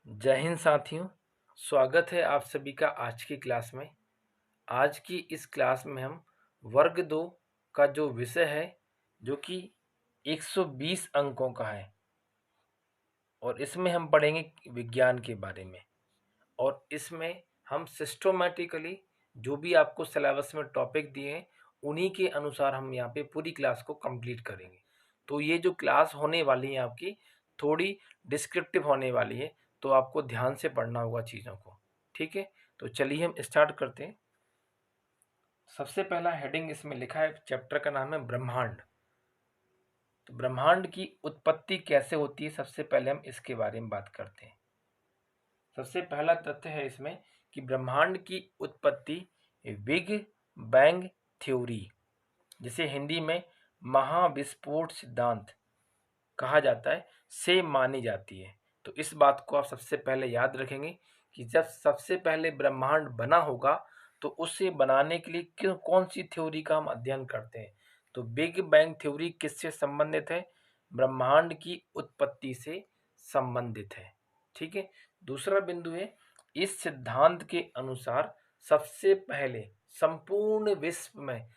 जय हिंद साथियों। स्वागत है आप सभी का आज की क्लास में। आज की इस क्लास में हम वर्ग 2 का जो विषय है जो कि 120 अंकों का है और इसमें हम पढ़ेंगे विज्ञान के बारे में। और इसमें हम सिस्टोमेटिकली जो भी आपको सिलेबस में टॉपिक दिए हैं उन्हीं के अनुसार हम यहाँ पे पूरी क्लास को कंप्लीट करेंगे। तो ये जो क्लास होने वाली है आपकी थोड़ी डिस्क्रिप्टिव होने वाली है, तो आपको ध्यान से पढ़ना होगा चीज़ों को। ठीक है, तो चलिए हम स्टार्ट करते हैं। सबसे पहला हेडिंग इसमें लिखा है, चैप्टर का नाम है ब्रह्मांड। तो ब्रह्मांड की उत्पत्ति कैसे होती है, सबसे पहले हम इसके बारे में बात करते हैं। सबसे पहला तथ्य है इसमें कि ब्रह्मांड की उत्पत्ति बिग बैंग थ्योरी, जिसे हिंदी में महाविस्फोट सिद्धांत कहा जाता है, से मानी जाती है। तो इस बात को आप सबसे पहले याद रखेंगे कि जब सबसे पहले ब्रह्मांड बना होगा तो उसे बनाने के लिए क्यों कौन सी थ्योरी का हम अध्ययन करते हैं। तो बिग बैंग थ्योरी किससे संबंधित है? ब्रह्मांड की उत्पत्ति से संबंधित है। ठीक है। दूसरा बिंदु है, इस सिद्धांत के अनुसार सबसे पहले संपूर्ण विश्व में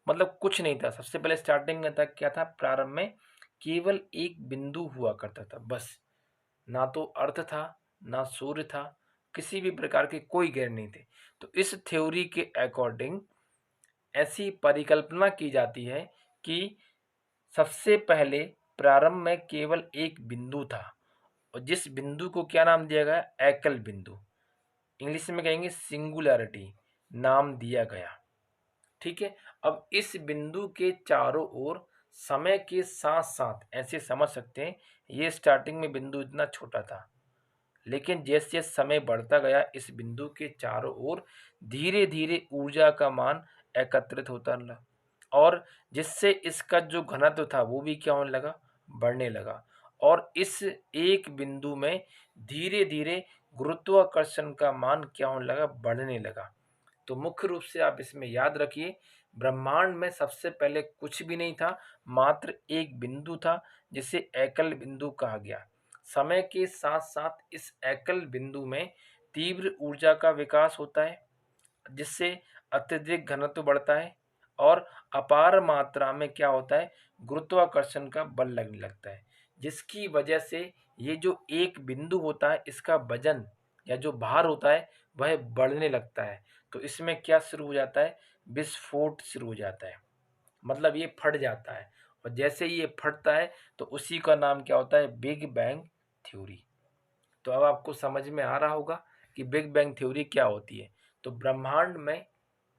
मतलब कुछ नहीं था। सबसे पहले स्टार्टिंग में था क्या था, प्रारंभ में केवल एक बिंदु हुआ करता था बस। ना तो अर्थ था, ना सूर्य था, किसी भी प्रकार के कोई ग्रह नहीं थे। तो इस थ्योरी के अकॉर्डिंग ऐसी परिकल्पना की जाती है कि सबसे पहले प्रारंभ में केवल एक बिंदु था और जिस बिंदु को क्या नाम दिया गया, एकल बिंदु, इंग्लिश में कहेंगे सिंगुलैरिटी नाम दिया गया। ठीक है। अब इस बिंदु के चारों ओर समय के साथ साथ ऐसे समझ सकते हैं, ये स्टार्टिंग में बिंदु इतना छोटा था, लेकिन जैसे जैसे समय बढ़ता गया इस बिंदु के चारों ओर धीरे धीरे ऊर्जा का मान एकत्रित होता रहा और जिससे इसका जो घनत्व था वो भी क्या होने लगा, बढ़ने लगा। और इस एक बिंदु में धीरे धीरे गुरुत्वाकर्षण का मान क्या होने लगा, बढ़ने लगा। तो मुख्य रूप से आप इसमें याद रखिए, ब्रह्मांड में सबसे पहले कुछ भी नहीं था, मात्र एक बिंदु था जिसे एकल बिंदु कहा गया। समय के साथ साथ इस एकल बिंदु में तीव्र ऊर्जा का विकास होता है जिससे अत्यधिक घनत्व बढ़ता है और अपार मात्रा में क्या होता है, गुरुत्वाकर्षण का बल लगने लगता है, जिसकी वजह से ये जो एक बिंदु होता है इसका वजन या जो भार होता है वह बढ़ने लगता है। तो इसमें क्या शुरू हो जाता है, विस्फोट शुरू हो जाता है, मतलब ये फट जाता है। और जैसे ही ये फटता है तो उसी का नाम क्या होता है, बिग बैंग थ्योरी। तो अब आपको समझ में आ रहा होगा कि बिग बैंग थ्योरी क्या होती है। तो ब्रह्मांड में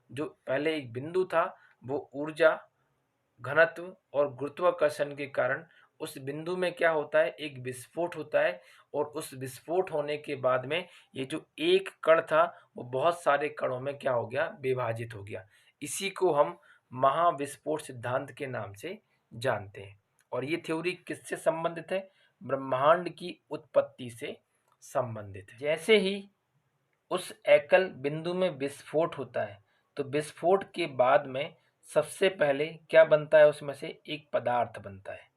जो पहले एक बिंदु था वो ऊर्जा, घनत्व और गुरुत्वाकर्षण के कारण उस बिंदु में क्या होता है, एक विस्फोट होता है और उस विस्फोट होने के बाद में ये जो एक कण था वो बहुत सारे कणों में क्या हो गया, विभाजित हो गया। इसी को हम महाविस्फोट सिद्धांत के नाम से जानते हैं। और ये थ्योरी किससे संबंधित है, ब्रह्मांड की उत्पत्ति से संबंधित है। जैसे ही उस एकल बिंदु में विस्फोट होता है तो विस्फोट के बाद में सबसे पहले क्या बनता है, उसमें से एक पदार्थ बनता है।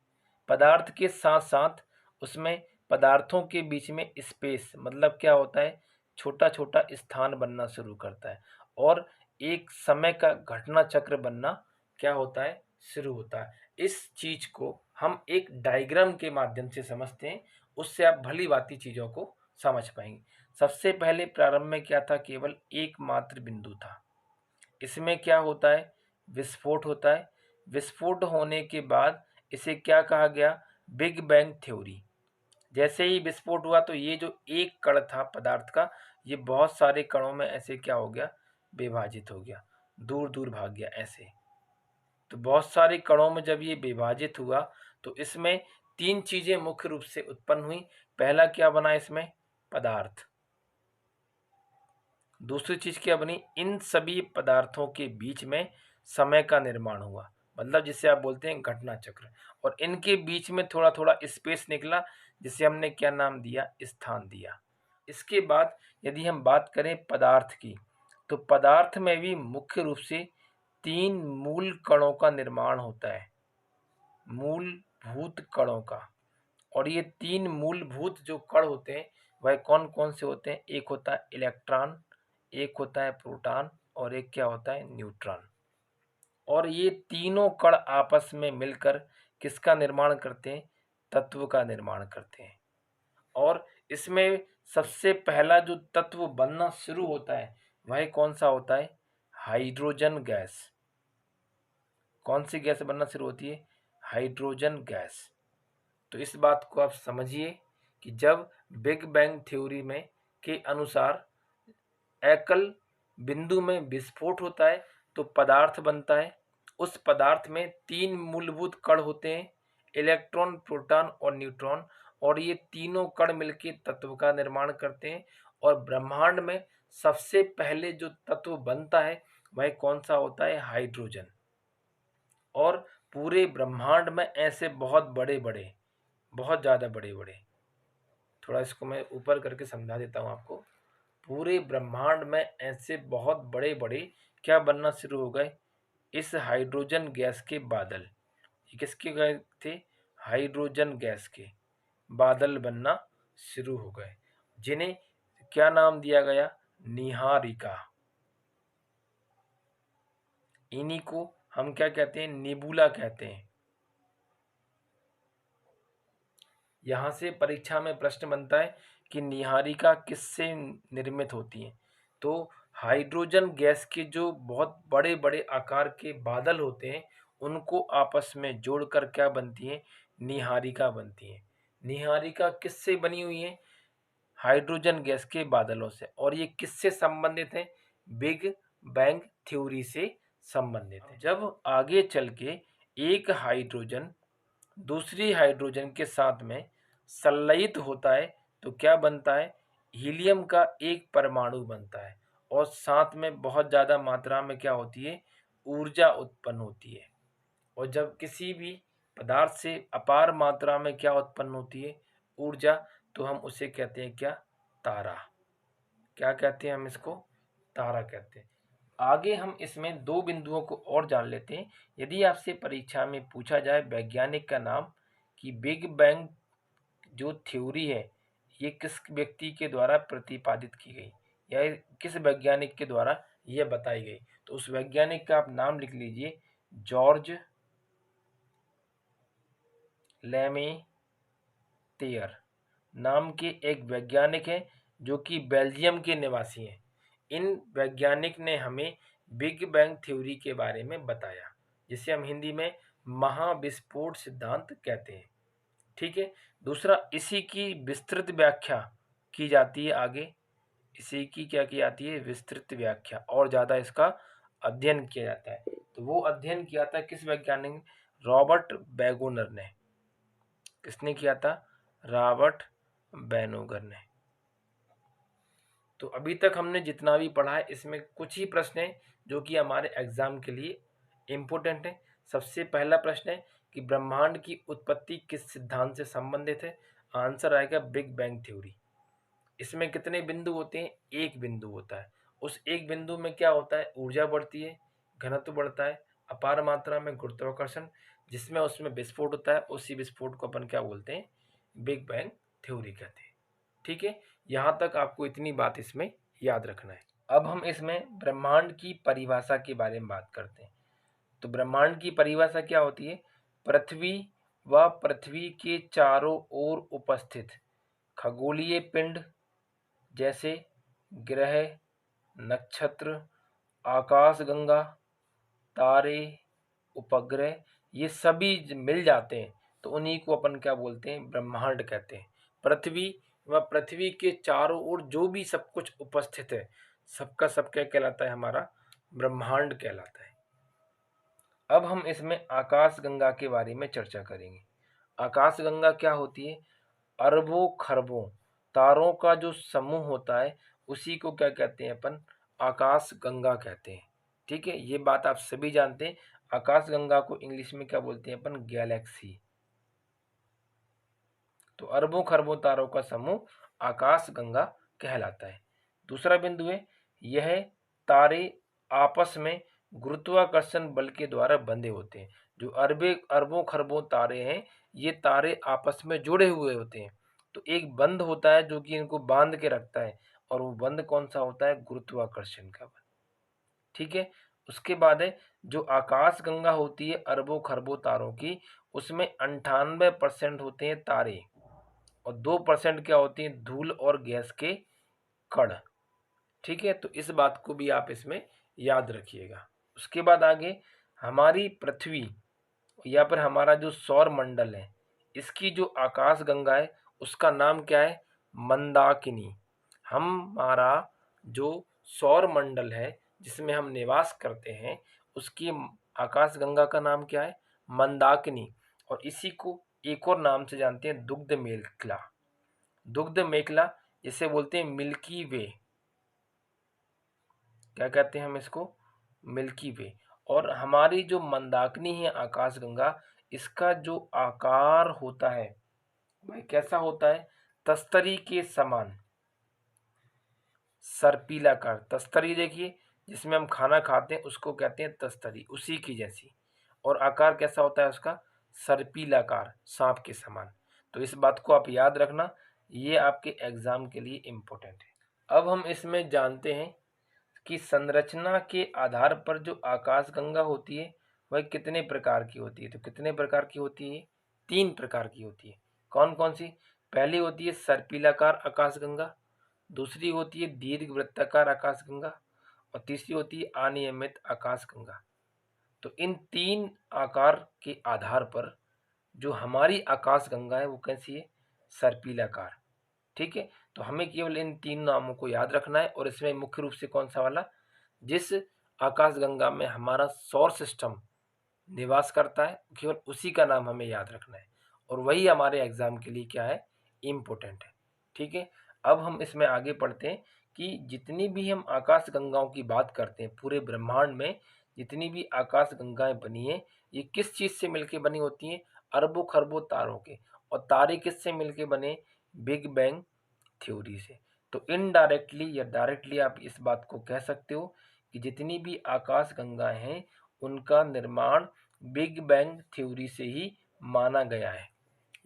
पदार्थ के साथ साथ उसमें पदार्थों के बीच में स्पेस मतलब क्या होता है, छोटा छोटा स्थान बनना शुरू करता है और एक समय का घटना चक्र बनना क्या होता है, शुरू होता है। इस चीज को हम एक डायग्राम के माध्यम से समझते हैं, उससे आप भली भांति चीजों को समझ पाएंगे। सबसे पहले प्रारंभ में क्या था, केवल एकमात्र बिंदु था। इसमें क्या होता है, विस्फोट होता है। विस्फोट होने के बाद इसे क्या कहा गया, बिग बैंग थ्योरी। जैसे ही विस्फोट हुआ तो ये जो एक कण था पदार्थ का, ये बहुत सारे कणों में ऐसे क्या हो गया, विभाजित हो गया, दूर दूर भाग गया ऐसे। तो बहुत सारे कणों में जब ये विभाजित हुआ तो इसमें तीन चीजें मुख्य रूप से उत्पन्न हुई। पहला क्या बना इसमें, पदार्थ। दूसरी चीज क्या बनी, इन सभी पदार्थों के बीच में समय का निर्माण हुआ, मतलब जिसे आप बोलते हैं घटना चक्र। और इनके बीच में थोड़ा थोड़ा स्पेस निकला जिसे हमने क्या नाम दिया, स्थान दिया। इसके बाद यदि हम बात करें पदार्थ की, तो पदार्थ में भी मुख्य रूप से तीन मूल कणों का निर्माण होता है, मूलभूत कणों का। और ये तीन मूलभूत जो कण होते हैं वह कौन कौन से होते हैं? एक होता है इलेक्ट्रॉन, एक होता है प्रोटॉन और एक क्या होता है? न्यूट्रॉन। और ये तीनों कण आपस में मिलकर किसका निर्माण करते हैं? तत्व का निर्माण करते हैं। और इसमें सबसे पहला जो तत्व बनना शुरू होता है वह कौन सा होता है? Hydrogen gas. कौन सी गैस बनना शुरू होती है? Hydrogen gas. तो इस बात को आप समझिए कि जब बिग बैंग थ्योरी में के अनुसार एकल बिंदु में विस्फोट होता है तो पदार्थ बनता है। उस पदार्थ में तीन मूलभूत कण होते हैं, इलेक्ट्रॉन, प्रोटॉन और न्यूट्रॉन। और ये तीनों कण मिलकर तत्व का निर्माण करते हैं। और ब्रह्मांड में सबसे पहले जो तत्व बनता है वह कौन सा होता है? हाइड्रोजन। और पूरे ब्रह्मांड में ऐसे बहुत बड़े बड़े, बहुत ज़्यादा बड़े बड़े, थोड़ा इसको मैं ऊपर करके समझा देता हूँ आपको। पूरे ब्रह्मांड में ऐसे बहुत बड़े बड़े क्या बनना शुरू हो गए? इस हाइड्रोजन गैस के बादल। ये किसके गए थे? हाइड्रोजन गैस के बादल बनना शुरू हो गए, जिन्हें क्या नाम दिया गया? निहारिका। इन्हीं को हम क्या कहते हैं? नेबुला कहते हैं। यहाँ से परीक्षा में प्रश्न बनता है कि निहारिका किससे निर्मित होती है? तो हाइड्रोजन गैस के जो बहुत बड़े बड़े आकार के बादल होते हैं उनको आपस में जोड़कर क्या बनती है? निहारिका बनती है। निहारिका किससे बनी हुई है? हाइड्रोजन गैस के बादलों से। और ये किससे संबंधित है? बिग बैंग थ्योरी से संबंधित है। जब आगे चल के एक हाइड्रोजन दूसरी हाइड्रोजन के साथ में संलयित होता है तो क्या बनता है? हीलियम का एक परमाणु बनता है। और साथ में बहुत ज़्यादा मात्रा में क्या होती है? ऊर्जा उत्पन्न होती है। और जब किसी भी पदार्थ से अपार मात्रा में क्या उत्पन्न होती है? ऊर्जा, तो हम उसे कहते हैं क्या? तारा। क्या कहते हैं हम इसको? तारा कहते हैं। आगे हम इसमें दो बिंदुओं को और जान लेते हैं। यदि आपसे परीक्षा में पूछा जाए वैज्ञानिक का नाम कि बिग बैंग जो थ्योरी है ये किस व्यक्ति के द्वारा प्रतिपादित की गई या किस वैज्ञानिक के द्वारा यह बताई गई, तो उस वैज्ञानिक का आप नाम लिख लीजिए। जॉर्ज लेमेतेयर नाम के एक वैज्ञानिक हैं जो कि बेल्जियम के निवासी हैं। इन वैज्ञानिक ने हमें बिग बैंग थ्योरी के बारे में बताया, जिसे हम हिंदी में महाविस्फोट सिद्धांत कहते हैं। ठीक है। दूसरा, इसी की विस्तृत व्याख्या की जाती है आगे। इसी की क्या की जाती है? विस्तृत व्याख्या, और ज़्यादा इसका अध्ययन किया जाता है। तो वो अध्ययन किया था किस वैज्ञानिक ने? रॉबर्ट बैगोनर ने। किसने किया था? रॉबर्ट बैनोगर ने। तो अभी तक हमने जितना भी पढ़ा है इसमें कुछ ही प्रश्न हैं जो कि हमारे एग्जाम के लिए इम्पोर्टेंट है। सबसे पहला प्रश्न है कि ब्रह्मांड की उत्पत्ति किस सिद्धांत से संबंधित है? आंसर आएगा बिग बैंग थ्योरी। इसमें कितने बिंदु होते हैं? एक बिंदु होता है। उस एक बिंदु में क्या होता है? ऊर्जा बढ़ती है, घनत्व बढ़ता है, अपार मात्रा में गुरुत्वाकर्षण, जिसमें उसमें विस्फोट होता है। उसी विस्फोट को अपन क्या बोलते हैं? बिग बैंग थ्योरी कहते हैं। ठीक है। यहाँ तक आपको इतनी बात इसमें याद रखना है। अब हम इसमें ब्रह्मांड की परिभाषा के बारे में बात करते हैं। तो ब्रह्मांड की परिभाषा क्या होती है? पृथ्वी व पृथ्वी के चारों ओर उपस्थित खगोलीय पिंड जैसे ग्रह, नक्षत्र, आकाशगंगा, तारे, उपग्रह, ये सभी मिल जाते हैं तो उन्हीं को अपन क्या बोलते हैं? ब्रह्मांड कहते हैं। पृथ्वी व पृथ्वी के चारों ओर जो भी सब कुछ उपस्थित है सबका सब क्या कहलाता है? हमारा ब्रह्मांड कहलाता है। अब हम इसमें आकाशगंगा के बारे में चर्चा करेंगे। आकाशगंगा क्या होती है? अरबों खरबों तारों का जो समूह होता है उसी को क्या कहते हैं अपन? आकाशगंगा कहते हैं। ठीक है, ये बात आप सभी जानते हैं। आकाशगंगा को इंग्लिश में क्या बोलते हैं अपन? गैलेक्सी। तो अरबों खरबों तारों का समूह आकाशगंगा कहलाता है। दूसरा बिंदु है, यह तारे आपस में गुरुत्वाकर्षण बल के द्वारा बंधे होते हैं। जो अरबों खरबों तारे हैं ये तारे आपस में जुड़े हुए होते हैं। तो एक बंध होता है जो कि इनको बांध के रखता है, और वो बंध कौन सा होता है? गुरुत्वाकर्षण का बंध। ठीक है। उसके बाद है जो आकाशगंगा होती है अरबों खरबों तारों की, उसमें 98% होते हैं तारे, और 2% क्या होती हैं? धूल और गैस के कण। ठीक है, तो इस बात को भी आप इसमें याद रखिएगा। उसके बाद आगे हमारी पृथ्वी या फिर हमारा जो सौर मंडल है, इसकी जो आकाशगंगा है उसका नाम क्या है? मंदाकिनी। हमारा जो सौर मंडल है जिसमें हम निवास करते हैं, उसकी आकाशगंगा का नाम क्या है? मंदाकिनी। और इसी को एक और नाम से जानते हैं, दुग्ध मेखला। दुग्ध मेखला, जिसे बोलते हैं मिल्की वे। क्या कहते हैं हम इसको? मिल्की वे। और हमारी जो मंदाकिनी है आकाशगंगा, इसका जो आकार होता है वह कैसा होता है? तस्तरी के समान, सर्पिलाकार। तस्तरी देखिए, जिसमें हम खाना खाते हैं उसको कहते हैं तस्तरी, उसी की जैसी। और आकार कैसा होता है उसका? सर्पिलाकार, सांप के समान। तो इस बात को आप याद रखना, ये आपके एग्जाम के लिए इम्पोर्टेंट है। अब हम इसमें जानते हैं कि संरचना के आधार पर जो आकाशगंगा होती है वह कितने प्रकार की होती है? तो कितने प्रकार की होती है? 3 प्रकार की होती है। कौन कौन सी? पहली होती है सर्पिलाकार आकाशगंगा, दूसरी होती है दीर्घवृत्ताकार आकाशगंगा, और तीसरी होती है अनियमित आकाशगंगा। तो इन 3 आकार के आधार पर जो हमारी आकाशगंगा है वो कैसी है? सर्पिलाकार। ठीक है, तो हमें केवल इन 3 नामों को याद रखना है, और इसमें मुख्य रूप से कौन सा वाला? जिस आकाशगंगा में हमारा सौर सिस्टम निवास करता है, केवल उसी का नाम हमें याद रखना है, और वही हमारे एग्जाम के लिए क्या है? इम्पोर्टेंट है। ठीक है, अब हम इसमें आगे पढ़ते हैं कि जितनी भी हम आकाशगंगाओं की बात करते हैं, पूरे ब्रह्मांड में जितनी भी आकाशगंगाएं बनी है, ये किस चीज से मिलकर बनी होती हैं? अरबों खरबों तारों के। और तारे किससे मिलकर बने? बिग बैंग थ्योरी से। तो इनडायरेक्टली या डायरेक्टली आप इस बात को कह सकते हो कि जितनी भी आकाशगंगाएं हैं उनका निर्माण बिग बैंग थ्योरी से ही माना गया है,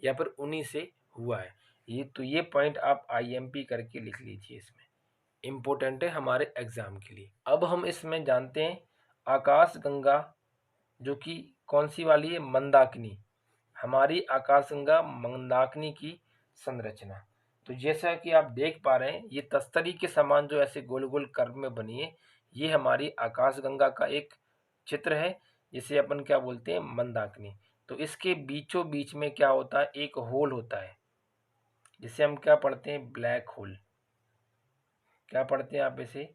या फिर उन्हीं से हुआ है। ये पॉइंट आप आईएमपी करके लिख लीजिए, इसमें इम्पोर्टेंट है हमारे एग्जाम के लिए। अब हम इसमें जानते हैं आकाशगंगा जो कि कौन सी वाली है? मंदाकिनी। हमारी आकाशगंगा मंदाकिनी की संरचना। तो जैसा कि आप देख पा रहे हैं, ये तस्तरी के समान जो ऐसे गोल गोल कर्व में बनी है, ये हमारी आकाशगंगा का एक चित्र है, जिसे अपन क्या बोलते हैं? मंदाकिनी। तो इसके बीचों बीच में क्या होता है? एक होल होता है, जिसे हम क्या पढ़ते हैं? Black hole. क्या पढ़ते हैं आप इसे?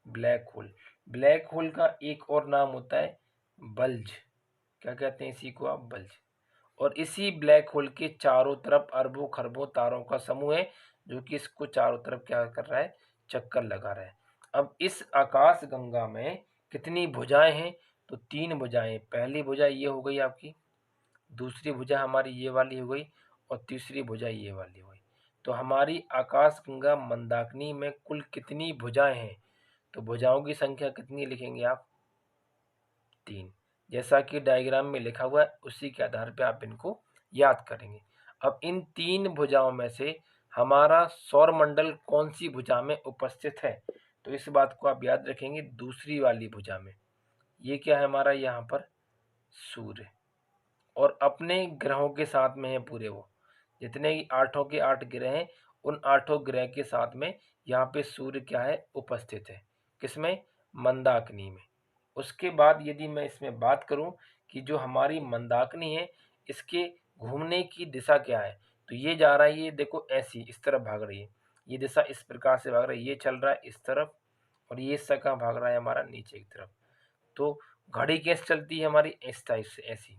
Black hole. ब्लैक होल का एक और नाम होता है बल्ज। क्या कहते हैं इसी को आप? बल्ज। और इसी ब्लैक होल के चारों तरफ अरबों खरबों तारों का समूह है, जो कि इसको चारों तरफ क्या कर रहा है? चक्कर लगा रहा है। अब इस आकाश गंगा में कितनी भुजाएं हैं? तो 3 भुजाएं। पहली भुजा ये हो गई आपकी, दूसरी भुजा हमारी ये वाली हो गई, और तीसरी भुजा ये वाली हो गई। तो हमारी आकाश गंगा मंदाकिनी में कुल कितनी भुजाएं हैं? तो भुजाओं की संख्या कितनी लिखेंगे आप? 3। जैसा कि डायग्राम में लिखा हुआ है, उसी के आधार पे आप इनको याद करेंगे। अब इन 3 भुजाओं में से हमारा सौर मंडल कौन सी भुजा में उपस्थित है? तो इस बात को आप याद रखेंगे, दूसरी वाली भुजा में। ये क्या है हमारा? यहाँ पर सूर्य, और अपने ग्रहों के साथ में है पूरे वो। जितने 8 के 8 ग्रह हैं, उन 8 ग्रह के साथ में यहाँ पे सूर्य क्या है? उपस्थित है। किसमें? मंदाकिनी में। उसके बाद यदि मैं इसमें बात करूं कि जो हमारी मंदाकिनी है, इसके घूमने की दिशा क्या है? तो ये जा रहा है, ये देखो ऐसी इस तरफ भाग रही है, ये दिशा इस प्रकार से भाग रही है, ये चल रहा है इस तरफ, और ये हिस्सा कहाँ भाग रहा है? हमारा नीचे की तरफ। तो घड़ी कैसे चलती है हमारी? इस टाइप से, ऐसी।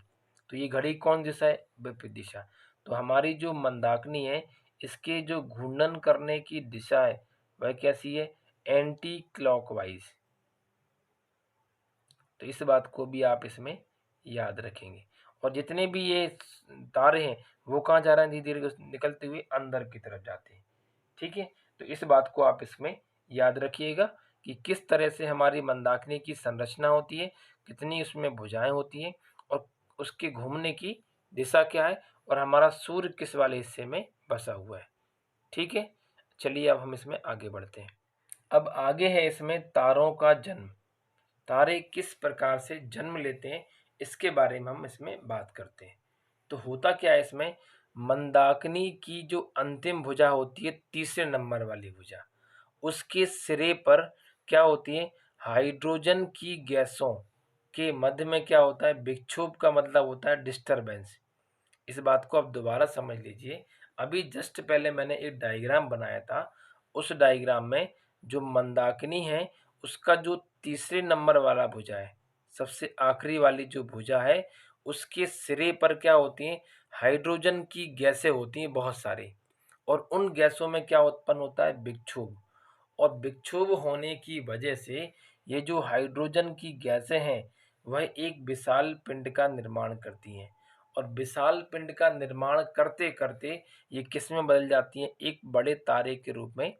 तो ये घड़ी कौन दिशा है? विपरीत दिशा। तो हमारी जो मंदाकिनी है, इसके जो घूर्णन करने की दिशा है वह कैसी है? Anti clockwise. तो इस बात को भी आप इसमें याद रखेंगे। और जितने भी ये तारे हैं वो कहाँ जा रहे हैं? धीरे धीरे निकलते हुए अंदर की तरफ जाते हैं। ठीक है, तो इस बात को आप इसमें याद रखिएगा कि किस तरह से हमारी मंदाकिनी की संरचना होती है, कितनी उसमें भुजाएं होती हैं, और उसके घूमने की दिशा क्या है, और हमारा सूर्य किस वाले हिस्से में बसा हुआ है। ठीक है, चलिए अब हम इसमें आगे बढ़ते हैं। अब आगे है इसमें तारों का जन्म। तारे किस प्रकार से जन्म लेते हैं इसके बारे में हम इसमें बात करते हैं। तो होता क्या है इसमें, मंदाकिनी की जो अंतिम भुजा होती है, तीसरे नंबर वाली भुजा, उसके सिरे पर क्या होती है, हाइड्रोजन की गैसों के मध्य में क्या होता है, विक्षोभ का मतलब होता है डिस्टरबेंस। इस बात को आप दोबारा समझ लीजिए। अभी जस्ट पहले मैंने एक डायग्राम बनाया था, उस डायग्राम में जो मंदाकिनी है उसका जो तीसरे नंबर वाला भुजा है, सबसे आखिरी वाली जो भुजा है, उसके सिरे पर क्या होती है, हाइड्रोजन की गैसें होती हैं बहुत सारी, और उन गैसों में क्या उत्पन्न होता है, विक्षोभ। और विक्षोभ होने की वजह से ये जो हाइड्रोजन की गैसें हैं वह एक विशाल पिंड का निर्माण करती हैं, और विशाल पिंड का निर्माण करते करते ये किस में बदल जाती हैं, एक बड़े तारे के रूप में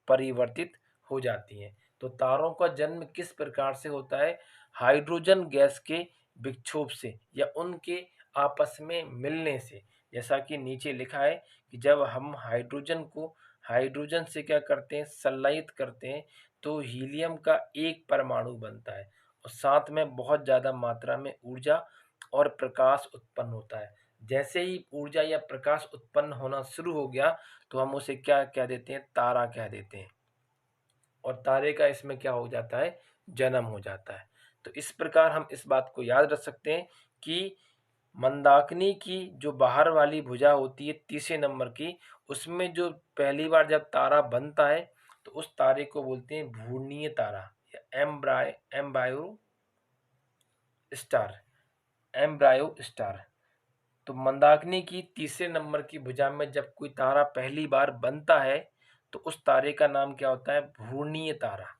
परिवर्तित हो जाती हैं। तो तारों का जन्म किस प्रकार से होता है, हाइड्रोजन गैस के विक्षोभ से या उनके आपस में मिलने से। जैसा कि नीचे लिखा है कि जब हम हाइड्रोजन से क्या करते हैं, संलयित करते हैं, तो हीलियम का एक परमाणु बनता है और साथ में बहुत ज़्यादा मात्रा में ऊर्जा और प्रकाश उत्पन्न होता है। जैसे ही ऊर्जा या प्रकाश उत्पन्न होना शुरू हो गया तो हम उसे क्या कह देते हैं, तारा कह देते हैं, और तारे का इसमें क्या हो जाता है, जन्म हो जाता है। तो इस प्रकार हम इस बात को याद रख सकते हैं कि मंदाकिनी की जो बाहर वाली भुजा होती है तीसरे नंबर की, उसमें जो पहली बार जब तारा बनता है तो उस तारे को बोलते हैं भूर्णीय तारा या एम्ब्रायो स्टार, एम्ब्रायो स्टार। तो मंदाकिनी की तीसरे नंबर की भुजा में जब कोई तारा पहली बार बनता है तो उस तारे का नाम क्या होता है, भ्रूणीय तारा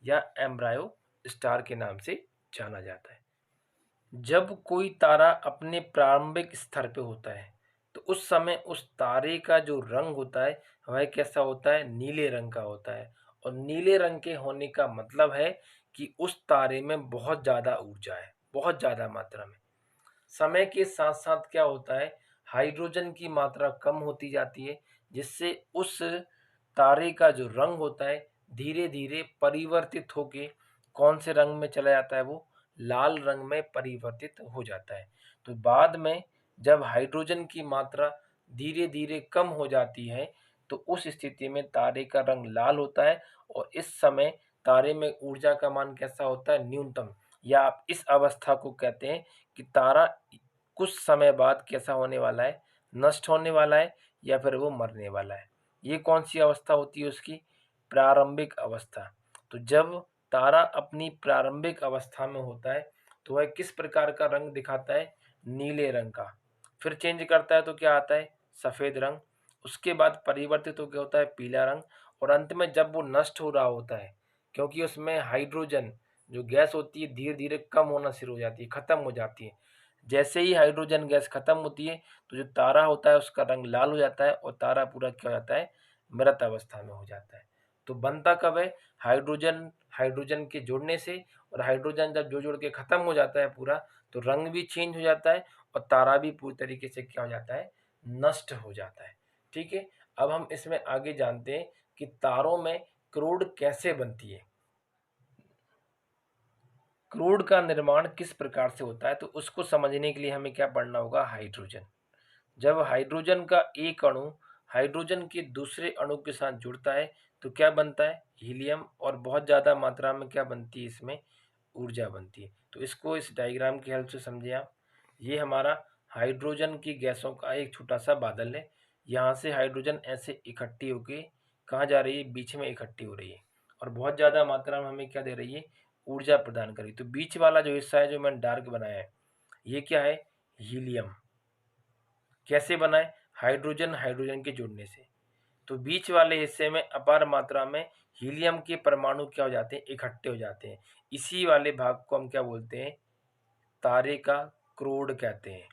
या एम्ब्रायो स्टार के नाम से जाना जाता है। जब कोई तारा अपने प्रारंभिक स्तर पे होता है तो उस समय उस तारे का जो रंग होता है वह कैसा होता है, नीले रंग का होता है। और नीले रंग के होने का मतलब है कि उस तारे में बहुत ज़्यादा ऊर्जा है, बहुत ज़्यादा मात्रा में। समय के साथ साथ क्या होता है, हाइड्रोजन की मात्रा कम होती जाती है, जिससे उस तारे का जो रंग होता है धीरे धीरे परिवर्तित होके कौन से रंग में चला जाता है, वो लाल रंग में परिवर्तित हो जाता है। तो बाद में जब हाइड्रोजन की मात्रा धीरे धीरे कम हो जाती है तो उस स्थिति में तारे का रंग लाल होता है, और इस समय तारे में ऊर्जा का मान कैसा होता है, न्यूनतम। या आप इस अवस्था को कहते हैं कि तारा कुछ समय बाद कैसा होने वाला है, नष्ट होने वाला है या फिर वो मरने वाला है। ये कौन सी अवस्था होती है उसकी, प्रारंभिक अवस्था। तो जब तारा अपनी प्रारंभिक अवस्था में होता है तो वह किस प्रकार का रंग दिखाता है, नीले रंग का। फिर चेंज करता है तो क्या आता है, सफ़ेद रंग। उसके बाद परिवर्तित होकर होता है पीला रंग, और अंत में जब वो नष्ट हो रहा होता है, क्योंकि उसमें हाइड्रोजन जो गैस होती है धीरे धीरे कम होना शुरू हो जाती है, ख़त्म हो जाती है। जैसे ही हाइड्रोजन गैस खत्म होती है तो जो तारा होता है उसका रंग लाल हो जाता है और तारा पूरा क्या हो जाता है, मृत अवस्था में हो जाता है। तो बनता कब है, हाइड्रोजन हाइड्रोजन के जुड़ने से, और हाइड्रोजन जब जुड़ के खत्म हो जाता है पूरा, तो रंग भी चेंज हो जाता है और तारा भी पूरी तरीके से क्या हो जाता है, नष्ट हो जाता है। ठीक है, अब हम इसमें आगे जानते हैं कि तारों में क्रोड कैसे बनती है। क्रूड का निर्माण किस प्रकार से होता है, तो उसको समझने के लिए हमें क्या पढ़ना होगा, हाइड्रोजन। जब हाइड्रोजन का एक अणु हाइड्रोजन के दूसरे अणु के साथ जुड़ता है तो क्या बनता है, हीलियम, और बहुत ज़्यादा मात्रा में क्या बनती है, इसमें ऊर्जा बनती है। तो इसको इस डायग्राम की हेल्प से समझिए आप। ये हमारा हाइड्रोजन की गैसों का एक छोटा सा बादल है। यहाँ से हाइड्रोजन ऐसे इकट्ठी होके कहाँ जा रही है, बीच में इकट्ठी हो रही है, और बहुत ज़्यादा मात्रा में हमें क्या दे रही है, ऊर्जा प्रदान करी। तो बीच वाला जो हिस्सा है जो मैंने डार्क बनाया है, ये क्या है, हीलियम। कैसे बनाए, हाइड्रोजन हाइड्रोजन के जुड़ने से। तो बीच वाले हिस्से में अपार मात्रा में हीलियम के परमाणु क्या हो जाते हैं, इकट्ठे हो जाते हैं। इसी वाले भाग को हम क्या बोलते हैं, तारे का क्रोड कहते हैं।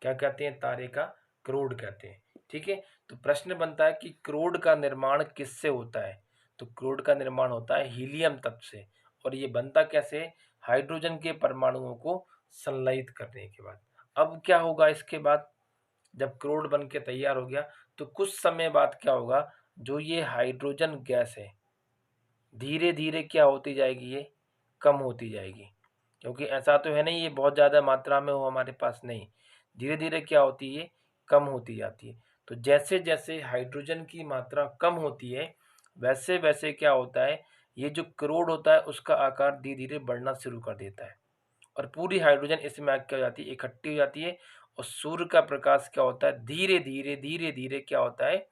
क्या कहते हैं, तारे का क्रोड कहते हैं। ठीक है, तो प्रश्न बनता है कि क्रोड का निर्माण किससे होता है, तो क्रोड का निर्माण होता है हीलियम तत्व से। और ये बनता कैसे, हाइड्रोजन के परमाणुओं को संलयित करने के बाद। अब क्या होगा इसके बाद, जब क्रूड बन के तैयार हो गया तो कुछ समय बाद क्या होगा, जो ये हाइड्रोजन गैस है धीरे धीरे क्या होती जाएगी, ये कम होती जाएगी। क्योंकि ऐसा तो है नहीं ये बहुत ज़्यादा मात्रा में हो हमारे पास, नहीं, धीरे धीरे क्या होती है, कम होती जाती है। तो जैसे जैसे हाइड्रोजन की मात्रा कम होती है वैसे वैसे क्या होता है, ये जो क्रूड होता है उसका आकार धीरे धीरे बढ़ना शुरू कर देता है और पूरी हाइड्रोजन इसमें आग क्या हो जाती है, इकट्ठी हो जाती है। और सूर्य का प्रकाश क्या होता है, धीरे धीरे क्या होता है,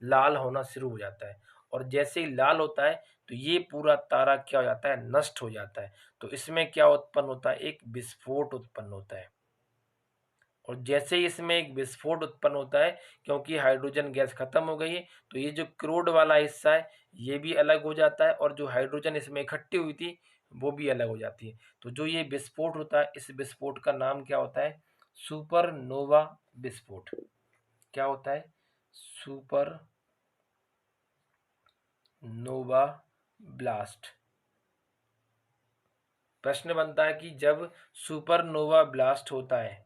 लाल होना शुरू हो जाता है। और जैसे ही लाल होता है तो ये पूरा तारा क्या हो जाता है, नष्ट हो जाता है। तो इसमें क्या उत्पन्न होता है, एक विस्फोट उत्पन्न होता है। और जैसे ही इसमें एक विस्फोट उत्पन्न होता है, क्योंकि हाइड्रोजन गैस खत्म हो गई है, तो ये जो क्रूड वाला हिस्सा है ये भी अलग हो जाता है और जो हाइड्रोजन इसमें इकट्ठी हुई थी वो भी अलग हो जाती है। तो जो ये विस्फोट होता है, इस विस्फोट का नाम क्या होता है, सुपरनोवा विस्फोट। क्या होता है, सुपर नोवा ब्लास्ट। प्रश्न बनता है कि जब सुपरनोवा ब्लास्ट होता है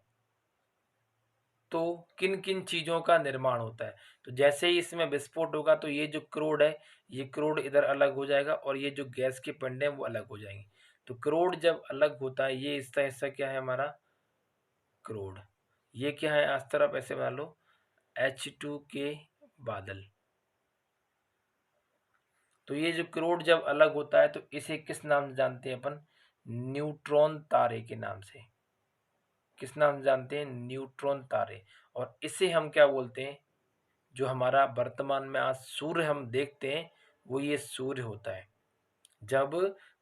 तो किन किन चीजों का निर्माण होता है। तो जैसे ही इसमें विस्फोट होगा तो ये जो क्रूड है, ये क्रूड इधर अलग हो जाएगा और ये जो गैस के पिंड है वो अलग हो जाएंगे। तो क्रूड जब अलग होता है, ये इसका हिस्सा क्या है हमारा, क्रूड। ये क्या है, आज तरफ ऐसे बना लो, H2 के बादल। तो ये जो क्रूड जब अलग होता है तो इसे किस नाम से जानते हैं अपन, न्यूट्रॉन तारे के नाम से। किस नाम से जानते हैं, न्यूट्रॉन तारे। और इसे हम क्या बोलते हैं, जो हमारा वर्तमान में आज सूर्य हम देखते हैं वो ये सूर्य होता है। जब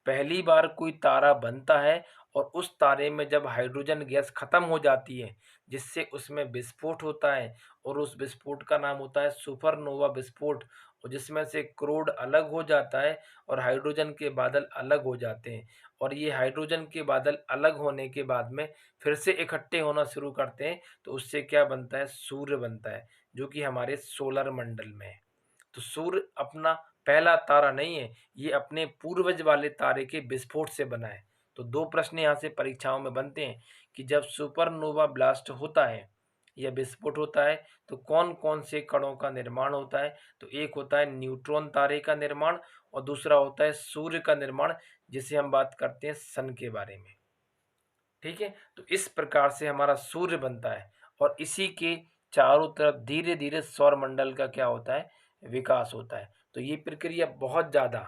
पहली बार कोई तारा बनता है और उस तारे में जब हाइड्रोजन गैस खत्म हो जाती है जिससे उसमें विस्फोट होता है और उस विस्फोट का नाम होता है सुपरनोवा विस्फोट। और जिसमें से क्रूड अलग हो जाता है और हाइड्रोजन के बादल अलग हो जाते हैं। और ये हाइड्रोजन के बादल अलग होने के बाद में फिर से इकट्ठे होना शुरू करते हैं तो उससे क्या बनता है, सूर्य बनता है, जो कि हमारे सोलर मंडल में है। तो सूर्य अपना पहला तारा नहीं है, ये अपने पूर्वज वाले तारे के विस्फोट से बना है। तो दो प्रश्न यहाँ से परीक्षाओं में बनते हैं कि जब सुपरनोवा ब्लास्ट होता है या विस्फोट होता है तो कौन कौन से कणों का निर्माण होता है। तो एक होता है न्यूट्रॉन तारे का निर्माण और दूसरा होता है सूर्य का निर्माण, जिसे हम बात करते हैं सन के बारे में। ठीक है, तो इस प्रकार से हमारा सूर्य बनता है और इसी के चारों तरफ धीरे धीरे सौर मंडल का क्या होता है, विकास होता है। तो ये प्रक्रिया बहुत ज़्यादा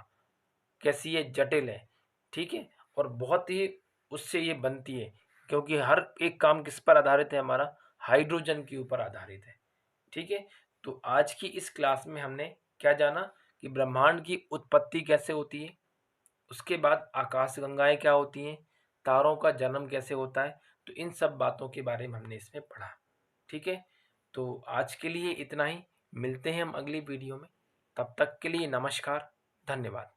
कैसी है, जटिल है। ठीक है, और बहुत ही उससे ये बनती है क्योंकि हर एक काम किस पर आधारित है, हमारा हाइड्रोजन के ऊपर आधारित है। ठीक है, तो आज की इस क्लास में हमने क्या जाना कि ब्रह्मांड की उत्पत्ति कैसे होती है, उसके बाद आकाशगंगाएं क्या होती हैं, तारों का जन्म कैसे होता है। तो इन सब बातों के बारे में हमने इसमें पढ़ा। ठीक है, तो आज के लिए इतना ही, मिलते हैं हम अगली वीडियो में। तब तक के लिए नमस्कार, धन्यवाद।